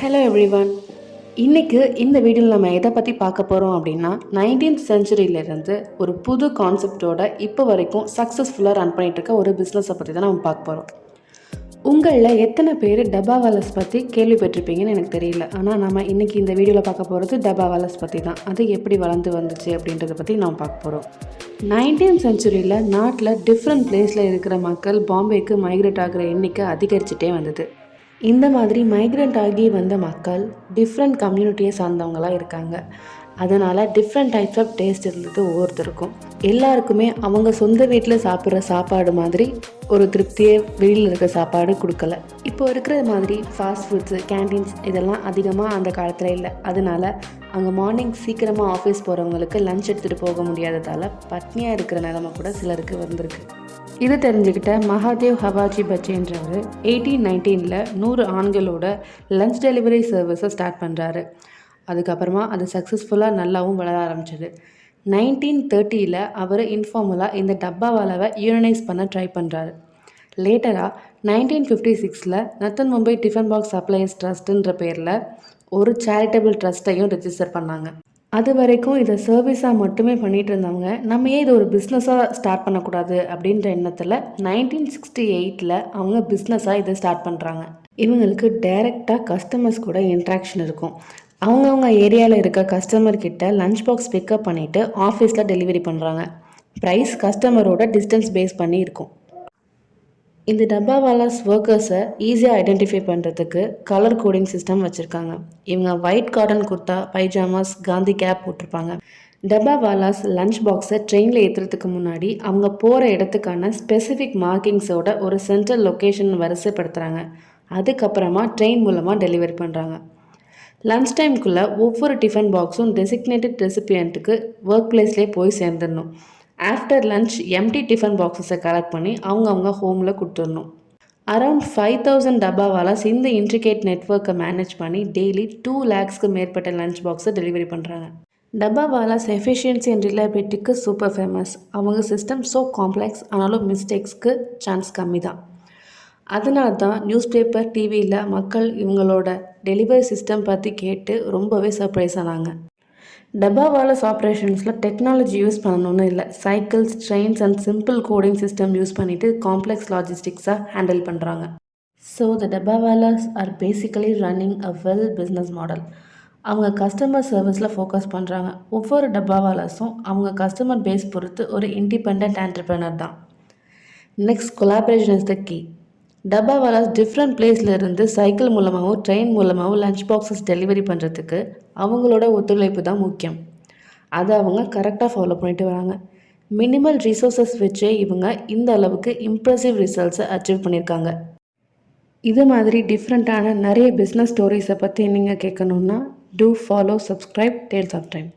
Hello everyone. இன்றைக்கு இந்த வீடியோவில் நம்ம எதை பற்றி பார்க்க போகிறோம் அப்படின்னா 19th செஞ்சுரியிலேருந்து ஒரு புது கான்செப்டோட இப்போ வரைக்கும் சக்ஸஸ்ஃபுல்லாக ரன் பண்ணிகிட்டு இருக்க ஒரு பிஸ்னஸை பற்றி தான் நம்ம பார்க்க போகிறோம். உங்களில் எத்தனை பேர் டப்பாவாலஸ் பற்றி கேள்விப்பட்டிருப்பீங்கன்னு எனக்கு தெரியல. ஆனால் நம்ம இன்றைக்கி இந்த வீடியோவில் பார்க்க போகிறது டப்பாவாலஸ் பற்றி தான். அது எப்படி வளர்ந்து வந்துச்சு அப்படின்றத பற்றி நம்ம பார்க்க போகிறோம். 19th செஞ்சுரியில் நாட்டில் டிஃப்ரெண்ட் பிளேஸில் இருக்கிற மக்கள் பாம்பேக்கு மைக்ரேட் ஆகிற எண்ணிக்கை அதிகரிச்சுட்டே வந்தது. இந்த மாதிரி மைக்ரண்ட் ஆகி வந்த மக்கள் டிஃப்ரெண்ட் கம்யூனிட்டியை சார்ந்தவங்களாக இருக்காங்க. அதனால் டிஃப்ரெண்ட் டைப்ஸ் ஆஃப் டேஸ்ட் இருந்தது ஒவ்வொருத்தருக்கும். எல்லாருக்குமே அவங்க சொந்த வீட்டில் சாப்பிட்ற சாப்பாடு மாதிரி ஒரு திருப்தியே வெளியில் இருக்க சாப்பாடு கொடுக்கல. இப்போ இருக்கிற மாதிரி ஃபாஸ்ட் ஃபுட்ஸு, கேன்டீன்ஸ் இதெல்லாம் அதிகமாக அந்த காலத்தில் இல்லை. அதனால் அங்கே மார்னிங் சீக்கிரமாக ஆஃபீஸ் போகிறவங்களுக்கு லஞ்ச் எடுத்துகிட்டு போக முடியாததால் பட்னியாக இருக்கிற நிலைமை கூட சிலருக்கு வந்திருக்கு. இது தெரிஞ்சுக்கிட்ட மகாதேவ் ஹவாஜி பச்சேன்றவர் 1819 100 ஆண்களோட லஞ்ச் டெலிவரி சர்வீஸை ஸ்டார்ட் பண்ணுறாரு. அதுக்கப்புறமா அது சக்ஸஸ்ஃபுல்லாக நல்லாவும் வளர ஆரம்பிச்சது. 1930 அவர் இன்ஃபார்மலாக இந்த டப்பாவாலாவை யூனினைஸ் பண்ண ட்ரை பண்ணுறாரு. லேட்டராக 1956 நத்தன் மும்பை டிஃபன் பாக்ஸ் சப்ளையர்ஸ் ட்ரஸ்ட்டுன்ற பேரில் ஒரு சேரிட்டபிள் ட்ரஸ்ட்டையும் ரெஜிஸ்டர் பண்ணாங்க. அது வரைக்கும் இதை சர்வீஸாக மட்டுமே பண்ணிகிட்டு இருந்தவங்க நம்ம ஏன் இது ஒரு பிஸ்னஸாக ஸ்டார்ட் பண்ணக்கூடாது அப்படின்ற எண்ணத்தில் 1968 அவங்க பிஸ்னஸாக இதை ஸ்டார்ட் பண்ணுறாங்க. இவங்களுக்கு டைரெக்டாக கஸ்டமர்ஸ் கூட இன்ட்ராக்ஷன் இருக்கும். அவங்கவுங்க ஏரியாவில் இருக்க கஸ்டமர்கிட்ட லஞ்ச் பாக்ஸ் பிக்கப் பண்ணிவிட்டு ஆஃபீஸில் டெலிவரி பண்ணுறாங்க. ப்ரைஸ் கஸ்டமரோட டிஸ்டன்ஸ் பேஸ் பண்ணி இருக்கும். இந்த டப்பாவாலாஸ் ஒர்க்கர்ஸை ஈஸியாக ஐடென்டிஃபை பண்ணுறதுக்கு கலர் கோடிங் சிஸ்டம் வச்சுருக்காங்க. இவங்க white cotton kurta, pyjamas, Gandhi cap போட்டிருப்பாங்க. டப்பாவாலாஸ் லஞ்ச் பாக்ஸை ட்ரெயினில் ஏற்றுறதுக்கு முன்னாடி அவங்க போகிற இடத்துக்கான ஸ்பெசிஃபிக் மார்க்கிங்ஸோட ஒரு சென்ட்ரல் லொக்கேஷன் வரிசைப்படுத்துகிறாங்க. அதுக்கப்புறமா ட்ரெயின் மூலமாக டெலிவரி பண்ணுறாங்க. லன்ச் டைமுக்குள்ளே ஒவ்வொரு டிஃபன் பாக்ஸும் டெசிக்னேட்டட் ரெசிபியண்ட்டுக்கு ஒர்க் பிளேஸ்லேயே போய் சேர்ந்துடணும். ஆஃப்டர் லன்ச் எம்டி டிஃபன் பாக்ஸஸை கலெக்ட் பண்ணி அவங்க ஹோமில் கொடுத்துடணும். அரவுண்ட் 5000 டப்பாவாலாஸ் இந்த இன்ட்ரிகேட் நெட்ஒர்க்கை மேனேஜ் பண்ணி டெய்லி 2 lakhsக்கு மேற்பட்ட லஞ்ச் பாக்ஸை டெலிவரி பண்ணுறாங்க. டப்பாவாலாஸ் எஃபிஷியன்சி அண்ட் ரிலையபிலிட்டிக்கு சூப்பர் ஃபேமஸ். அவங்க சிஸ்டம் ஸோ காம்ப்ளெக்ஸ், ஆனாலும் மிஸ்டேக்ஸ்க்கு சான்ஸ் கம்மி தான். அதனால தான் நியூஸ் பேப்பர், டிவியில் மக்கள் இவங்களோட டெலிவரி சிஸ்டம் பற்றி கேட்டு ரொம்பவே சர்ப்ரைஸ் ஆனாங்க. டப்பாவாலாஸ் ஆப்ரேஷன்ஸில் டெக்னாலஜி யூஸ் பண்ணணும்னு இல்லை. Cycles, trains and simple coding system use பண்ணிவிட்டு காம்ப்ளெக்ஸ் லாஜிஸ்டிக்ஸாக ஹேண்டில் பண்ணுறாங்க. So the dabbawalas are basically running a well business model. அவங்க கஸ்டமர் சர்வீஸில் ஃபோக்கஸ் பண்ணுறாங்க. ஒவ்வொரு டப்பாவாலாஸும் அவங்க கஸ்டமர் பேஸ் பொறுத்து ஒரு இண்டிபெண்ட் ஆண்டர்ப்ரனர் தான். Next, collaboration is the key. Dabbawalas different பிளேஸில் இருந்து சைக்கிள் மூலமாகவும் ட்ரெயின் மூலமாகவும் லஞ்ச் பாக்ஸஸ் டெலிவரி பண்ணுறதுக்கு அவங்களோட ஒத்துழைப்பு தான் முக்கியம். அதை அவங்க கரெக்டாக ஃபாலோ பண்ணிட்டு வராங்க. மினிமல் ரிசோர்ஸஸ் வச்சே இவங்க இந்த அளவுக்கு இம்ப்ரெசிவ் ரிசல்ட்ஸை அச்சீவ் பண்ணியிருக்காங்க. இது மாதிரி டிஃப்ரெண்ட்டான நிறைய பிஸ்னஸ் ஸ்டோரிஸை பற்றி நீங்கள் கேட்கணுன்னா do follow, subscribe Tales of time.